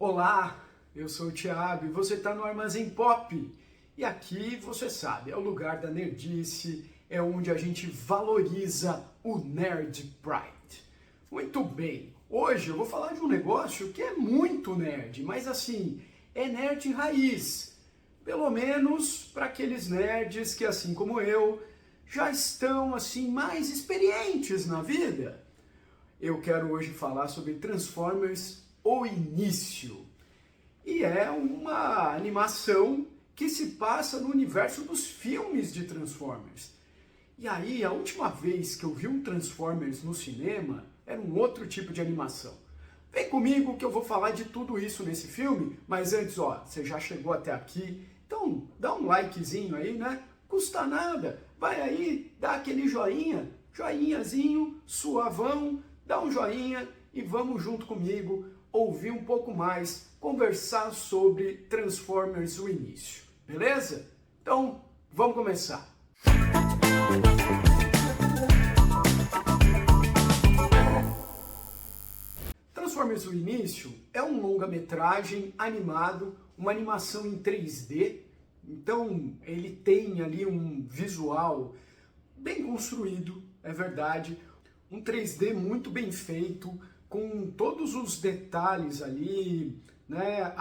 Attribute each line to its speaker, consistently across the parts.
Speaker 1: Olá, eu sou o Thiago e você está no Armazém Pop. E aqui, você sabe, é o lugar da nerdice, é onde a gente valoriza o Nerd Pride. Muito bem, hoje eu vou falar de um negócio que é muito nerd, mas assim, é nerd raiz. Pelo menos para aqueles nerds que, assim como eu, já estão assim mais experientes na vida. Eu quero hoje falar sobre Transformers: O Início. E é uma animação que se passa no universo dos filmes de Transformers. E aí, a última vez que eu vi um Transformers no cinema, era um outro tipo de animação. Vem comigo que eu vou falar de tudo isso nesse filme, mas antes, você já chegou até aqui, então dá um likezinho aí, né? Custa nada. Vai aí, dá aquele joinhazinho, suavão, dá um joinha e vamos junto comigo ouvir um pouco mais, conversar sobre Transformers: O Início, beleza? Então, vamos começar. Transformers: O Início é um longa-metragem animado, uma animação em 3D, então ele tem ali um visual bem construído, é verdade, um 3D muito bem feito, com todos os detalhes ali, né?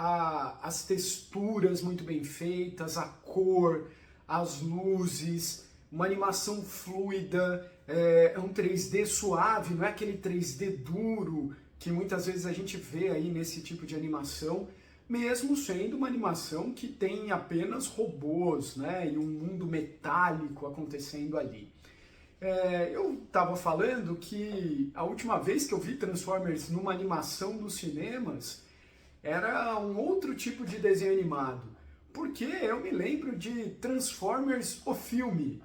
Speaker 1: As texturas muito bem feitas, a cor, as luzes, uma animação fluida, é um 3D suave, não é aquele 3D duro que muitas vezes a gente vê aí nesse tipo de animação, mesmo sendo uma animação que tem apenas robôs, né? E um mundo metálico acontecendo ali. Eu estava falando que a última vez que eu vi Transformers numa animação nos cinemas era um outro tipo de desenho animado, porque eu me lembro de Transformers, o filme.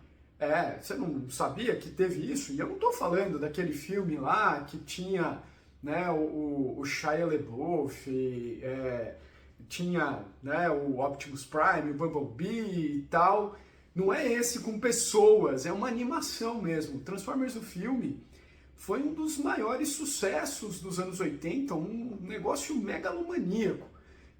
Speaker 1: Você não sabia que teve isso? E eu não estou falando daquele filme lá que tinha, né, o Shia LaBeouf, tinha, né, o Optimus Prime, o Bumblebee e tal. Não é esse com pessoas, é uma animação mesmo. Transformers, o filme, foi um dos maiores sucessos dos anos 80, um negócio megalomaníaco,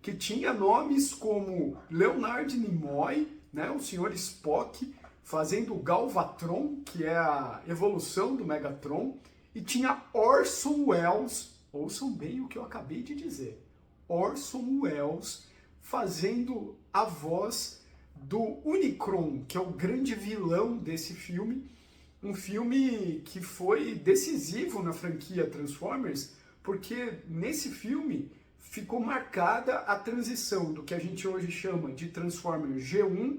Speaker 1: que tinha nomes como Leonard Nimoy, né, o Sr. Spock, fazendo o Galvatron, que é a evolução do Megatron, e tinha Orson Welles, ouçam bem o que eu acabei de dizer, Orson Welles fazendo a voz do Unicron, que é o grande vilão desse filme, um filme que foi decisivo na franquia Transformers, porque nesse filme ficou marcada a transição do que a gente hoje chama de Transformers G1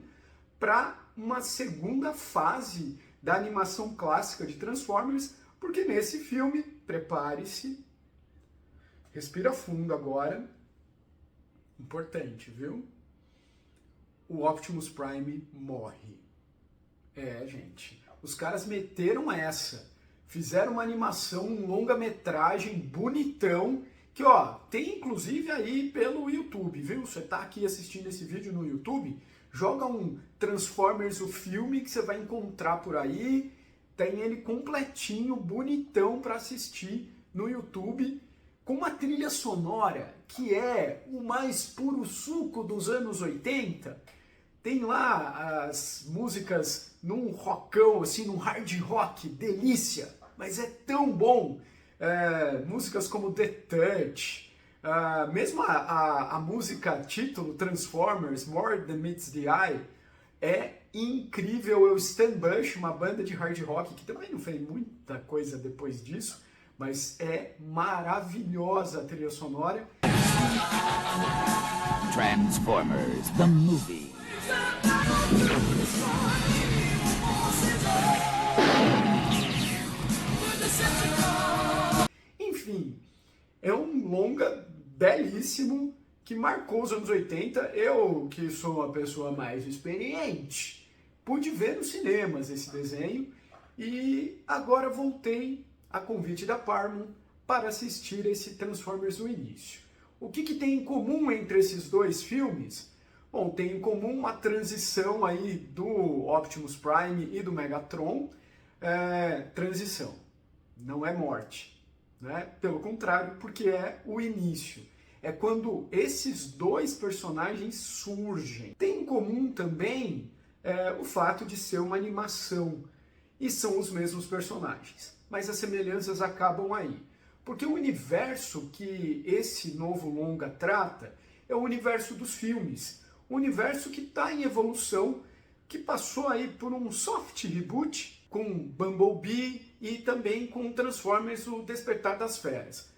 Speaker 1: para uma segunda fase da animação clássica de Transformers, porque nesse filme, prepare-se, respira fundo agora, importante, viu? O Optimus Prime morre. Gente, os caras meteram essa, fizeram uma animação, um longa-metragem bonitão, que tem inclusive aí pelo YouTube, viu? Você tá aqui assistindo esse vídeo no YouTube, joga um Transformers, o filme, que você vai encontrar por aí, tem ele completinho, bonitão para assistir no YouTube, com uma trilha sonora que é o mais puro suco dos anos 80, tem lá as músicas num rockão, assim, num hard rock, delícia, mas é tão bom. Músicas como The Touch, mesmo a música título Transformers, More Than Meets the Eye, é incrível. É o Stan Bush, uma banda de hard rock que também não fez muita coisa depois disso, mas é maravilhosa a trilha sonora.
Speaker 2: Transformers, the movie.
Speaker 1: Enfim, é um longa belíssimo que marcou os anos 80. Eu, que sou uma pessoa mais experiente, pude ver nos cinemas esse desenho e agora voltei a convite da Paramount para assistir esse Transformers: O Início. O que tem em comum entre esses dois filmes? Bom, tem em comum uma transição aí do Optimus Prime e do Megatron. Transição, não é morte, né? Pelo contrário, porque é o início. É quando esses dois personagens surgem. Tem em comum também o fato de ser uma animação e são os mesmos personagens, mas as semelhanças acabam aí. Porque o universo que esse novo longa trata é o universo dos filmes, um universo que está em evolução, que passou aí por um soft reboot com Bumblebee e também com Transformers: O Despertar das Feras.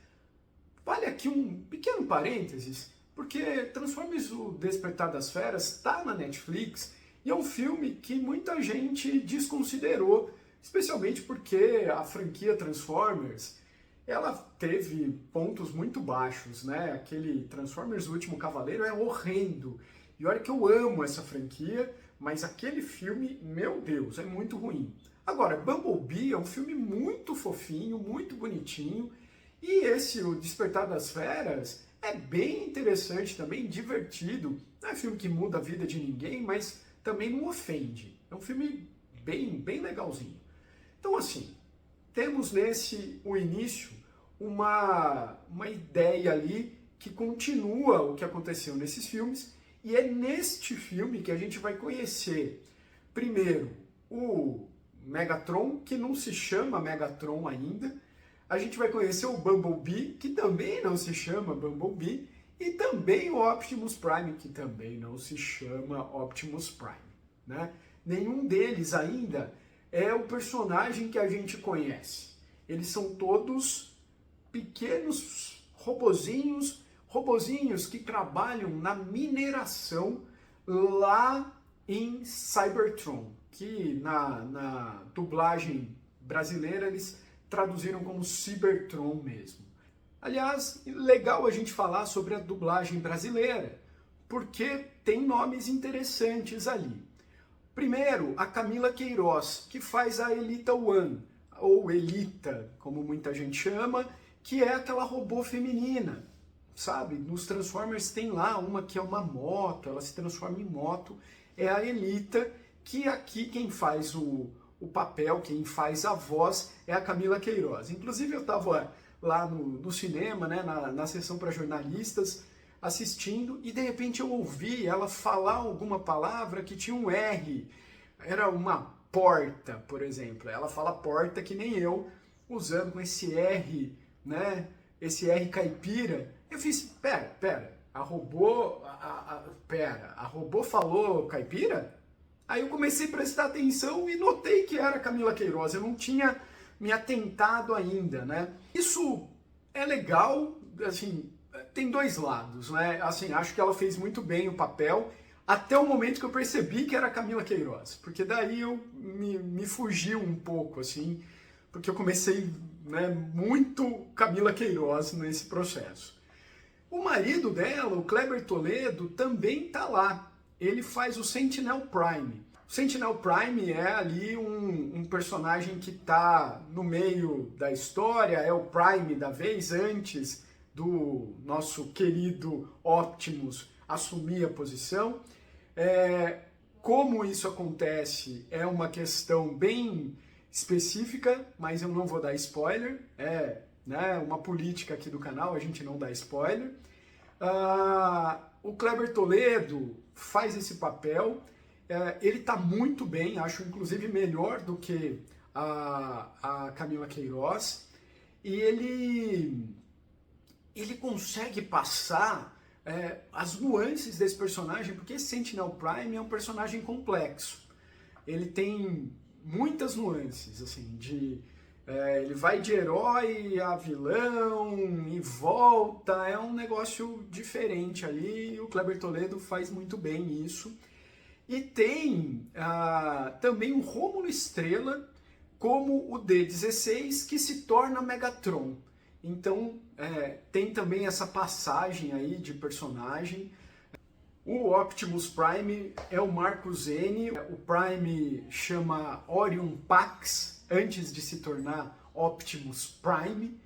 Speaker 1: Vale aqui um pequeno parênteses, porque Transformers: O Despertar das Feras está na Netflix e é um filme que muita gente desconsiderou, especialmente porque a franquia Transformers ela teve pontos muito baixos, né? Aquele Transformers: O Último Cavaleiro é horrendo. E olha que eu amo essa franquia, mas aquele filme, meu Deus, é muito ruim. Agora, Bumblebee é um filme muito fofinho, muito bonitinho, e esse, O Despertar das Feras, é bem interessante também, divertido. Não é filme que muda a vida de ninguém, mas também não ofende. É um filme bem legalzinho. Então, assim, temos nesse o início uma ideia ali que continua o que aconteceu nesses filmes, e é neste filme que a gente vai conhecer, primeiro, o Megatron, que não se chama Megatron ainda, a gente vai conhecer o Bumblebee, que também não se chama Bumblebee, e também o Optimus Prime, que também não se chama Optimus Prime, né? Nenhum deles ainda é o personagem que a gente conhece. Eles são todos pequenos robozinhos que trabalham na mineração lá em Cybertron, que na dublagem brasileira eles traduziram como Cybertron mesmo. Aliás, legal a gente falar sobre a dublagem brasileira, porque tem nomes interessantes ali. Primeiro, a Camila Queiroz, que faz a Elita One, ou Elita, como muita gente chama, que é aquela robô feminina, sabe? Nos Transformers tem lá uma que é uma moto, ela se transforma em moto, é a Elita, que aqui quem faz o papel, quem faz a voz é a Camila Queiroz. Inclusive eu estava lá no cinema, né, na sessão para jornalistas, assistindo, e de repente eu ouvi ela falar alguma palavra que tinha um R. Era uma porta, por exemplo. Ela fala porta que nem eu, usando com esse R, né? Esse R caipira. Eu fiz, pera, a robô falou caipira? Aí eu comecei a prestar atenção e notei que era Camila Queiroz. Eu não tinha me atentado ainda, né? Isso é legal, assim, tem dois lados, né? Assim, acho que ela fez muito bem o papel, até o momento que eu percebi que era Camila Queiroz, porque daí eu me fugiu um pouco, assim, porque eu comecei, né, muito Camila Queiroz nesse processo. O marido dela, o Kleber Toledo, também tá lá. Ele faz o Sentinel Prime. O Sentinel Prime é ali um personagem que tá no meio da história, é o Prime da vez, antes do nosso querido Optimus assumir a posição. Como isso acontece é uma questão bem específica, mas eu não vou dar spoiler. Né, uma política aqui do canal, a gente não dá spoiler. O Kleber Toledo faz esse papel, ele está muito bem, acho inclusive melhor do que a Camila Queiroz, e ele consegue passar as nuances desse personagem, porque esse Sentinel Prime é um personagem complexo. Ele tem muitas nuances, assim, ele vai de herói a vilão e volta, é um negócio diferente ali, e o Kleber Toledo faz muito bem isso. E tem também o Rômulo Estrela como o D16, que se torna Megatron. Então tem também essa passagem aí de personagem. O Optimus Prime é o Marcos N. O Prime chama Orion Pax antes de se tornar Optimus Prime.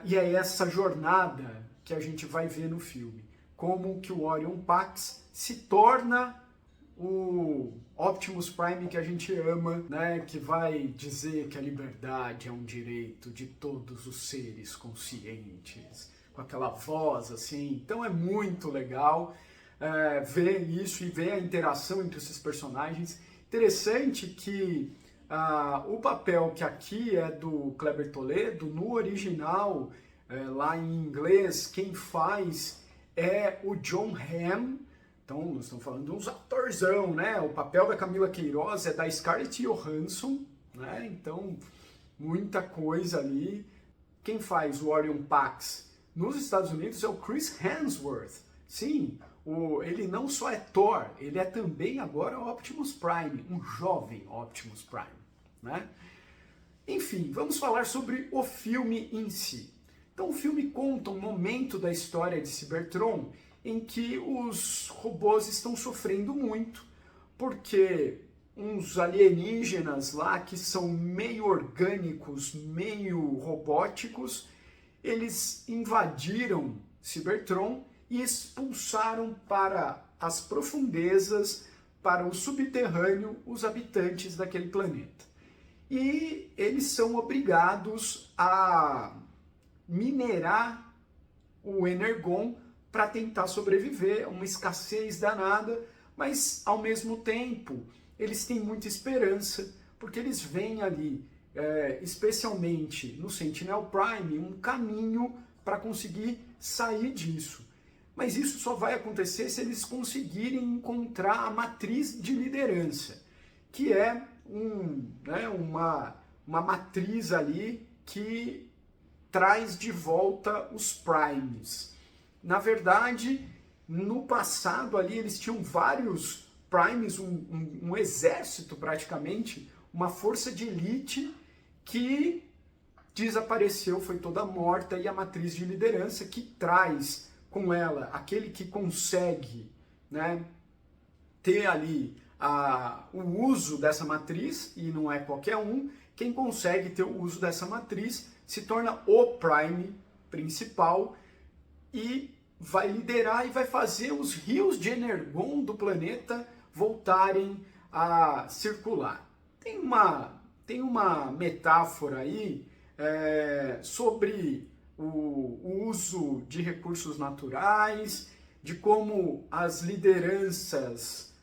Speaker 1: E é essa jornada que a gente vai ver no filme. Como que o Orion Pax se torna o Optimus Prime que a gente ama, né? Que vai dizer que a liberdade é um direito de todos os seres conscientes. com aquela voz assim. Então é muito legal ver isso e ver a interação entre esses personagens. Interessante que o papel que aqui é do Kleber Toledo, no original, lá em inglês, quem faz é o Jon Hamm. Então, nós estamos falando de uns atorzão, né? O papel da Camila Queiroz é da Scarlett Johansson, né? Então, muita coisa ali. Quem faz o Orion Pax nos Estados Unidos é o Chris Hemsworth. Sim, ele não só é Thor, ele é também agora Optimus Prime, um jovem Optimus Prime, né? Enfim, vamos falar sobre o filme em si. Então, o filme conta um momento da história de Cybertron em que os robôs estão sofrendo muito, porque uns alienígenas lá que são meio orgânicos, meio robóticos, eles invadiram Cybertron e expulsaram para as profundezas, para o subterrâneo, os habitantes daquele planeta. E eles são obrigados a minerar o Energon para tentar sobreviver, uma escassez danada, mas ao mesmo tempo eles têm muita esperança, porque eles veem ali, especialmente no Sentinel Prime, um caminho para conseguir sair disso. Mas isso só vai acontecer se eles conseguirem encontrar a matriz de liderança, que é uma matriz ali que traz de volta os Primes. Na verdade, no passado ali eles tinham vários Primes, um exército praticamente, uma força de elite que desapareceu, foi toda morta, e a matriz de liderança que traz com ela aquele que consegue, né, ter ali o uso dessa matriz, e não é qualquer um, quem consegue ter o uso dessa matriz se torna o Prime principal e vai liderar e vai fazer os rios de Energon do planeta voltarem a circular. Tem uma metáfora aí sobre o uso de recursos naturais, de como as lideranças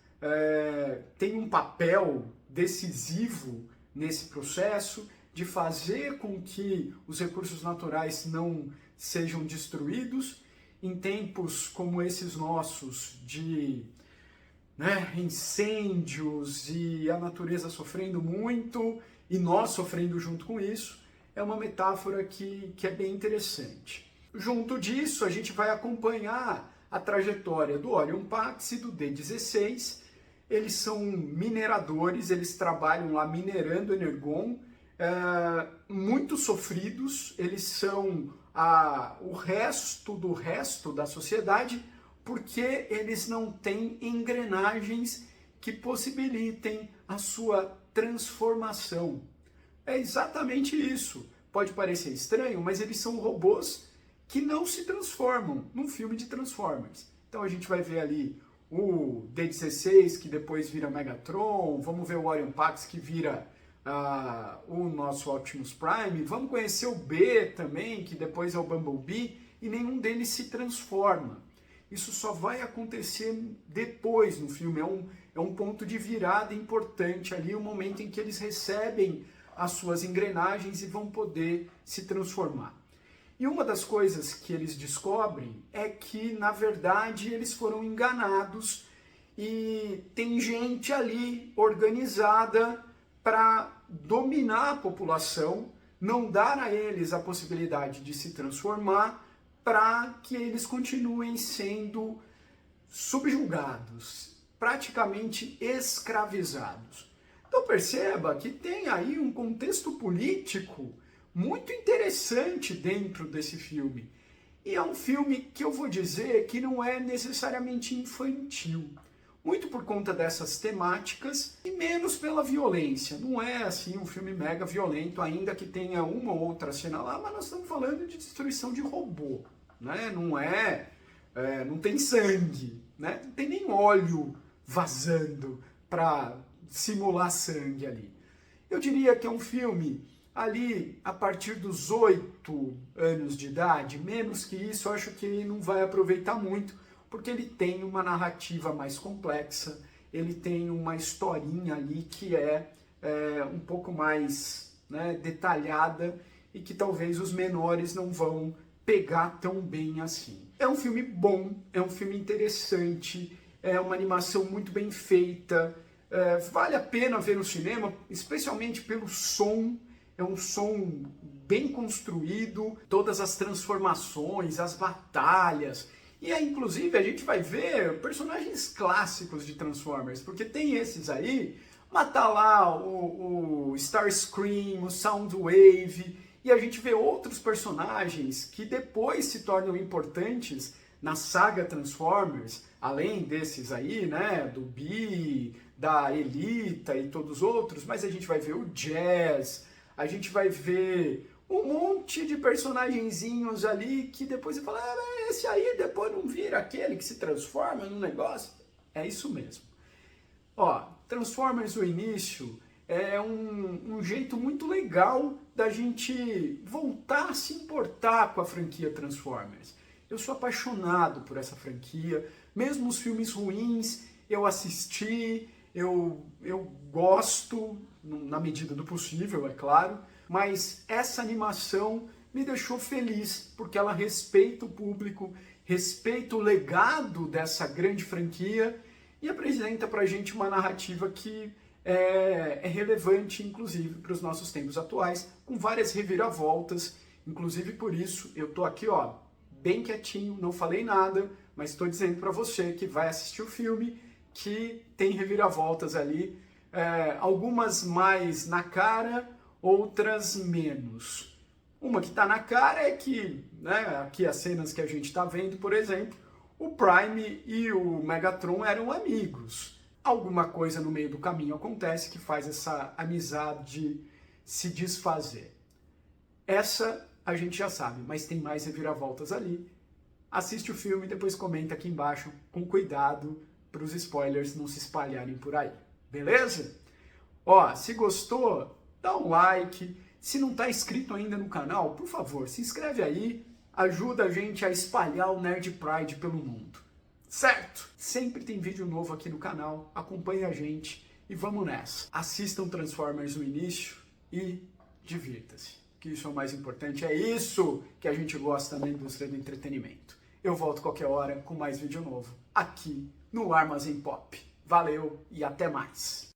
Speaker 1: têm um papel decisivo nesse processo de fazer com que os recursos naturais não sejam destruídos. Em tempos como esses nossos, de incêndios e a natureza sofrendo muito e nós sofrendo junto com isso, é uma metáfora que é bem interessante. Junto disso, a gente vai acompanhar a trajetória do Orion Pax e do D16. Eles são mineradores, eles trabalham lá minerando Energon, muito sofridos, eles são o resto do resto da sociedade, porque eles não têm engrenagens que possibilitem a sua transformação. É exatamente isso. Pode parecer estranho, mas eles são robôs que não se transformam num filme de Transformers. Então a gente vai ver ali o D16, que depois vira Megatron, vamos ver o Orion Pax, que vira o nosso Optimus Prime, vamos conhecer o B também, que depois é o Bumblebee, e nenhum deles se transforma. Isso só vai acontecer depois no filme, é um ponto de virada importante ali, o momento em que eles recebem as suas engrenagens e vão poder se transformar. E uma das coisas que eles descobrem é que, na verdade, eles foram enganados e tem gente ali organizada para dominar a população, não dar a eles a possibilidade de se transformar, para que eles continuem sendo subjugados, praticamente escravizados. Então perceba que tem aí um contexto político muito interessante dentro desse filme. E é um filme que eu vou dizer que não é necessariamente infantil. Muito por conta dessas temáticas e menos pela violência. Não é assim um filme mega violento, ainda que tenha uma ou outra cena lá, mas nós estamos falando de destruição de robô, né? Não tem sangue, né? Não tem nem óleo vazando para simular sangue ali. Eu diria que é um filme ali a partir dos 8 anos de idade, menos que isso, eu acho que não vai aproveitar muito, porque ele tem uma narrativa mais complexa, ele tem uma historinha ali que é um pouco mais, né, detalhada e que talvez os menores não vão pegar tão bem assim. É um filme bom, é um filme interessante, é uma animação muito bem feita, vale a pena ver no cinema, especialmente pelo som. É um som bem construído, todas as transformações, as batalhas. E aí, inclusive, a gente vai ver personagens clássicos de Transformers, porque tem esses aí, mas tá lá o Starscream, o Soundwave, e a gente vê outros personagens que depois se tornam importantes na saga Transformers, além desses aí, né, do Bee, da Elita e todos os outros, mas a gente vai ver o Jazz, a gente vai ver um monte de personagenzinhos ali que depois você fala, esse aí depois não vira aquele que se transforma num negócio. É isso mesmo. Ó, Transformers no início é um jeito muito legal da gente voltar a se importar com a franquia Transformers. Eu sou apaixonado por essa franquia, mesmo os filmes ruins eu assisti, eu gosto, na medida do possível, é claro, mas essa animação me deixou feliz, porque ela respeita o público, respeita o legado dessa grande franquia e apresenta pra gente uma narrativa que é relevante, inclusive, para os nossos tempos atuais, com várias reviravoltas, inclusive por isso eu tô aqui, ó, bem quietinho, não falei nada, mas estou dizendo para você que vai assistir o filme que tem reviravoltas ali, algumas mais na cara, outras menos. Uma que está na cara é que, né, aqui as cenas que a gente está vendo, por exemplo, o Prime e o Megatron eram amigos. Alguma coisa no meio do caminho acontece que faz essa amizade se desfazer. Essa a gente já sabe, mas tem mais reviravoltas ali. Assiste o filme e depois comenta aqui embaixo com cuidado para os spoilers não se espalharem por aí. Beleza? Ó, se gostou, dá um like. Se não está inscrito ainda no canal, por favor, se inscreve aí. Ajuda a gente a espalhar o Nerd Pride pelo mundo. Certo? Sempre tem vídeo novo aqui no canal. Acompanhe a gente e vamos nessa. Assistam Transformers no início e divirta-se. Que isso é o mais importante. É isso que a gente gosta na indústria do entretenimento. Eu volto qualquer hora com mais vídeo novo aqui no Armazém Pop. Valeu e até mais!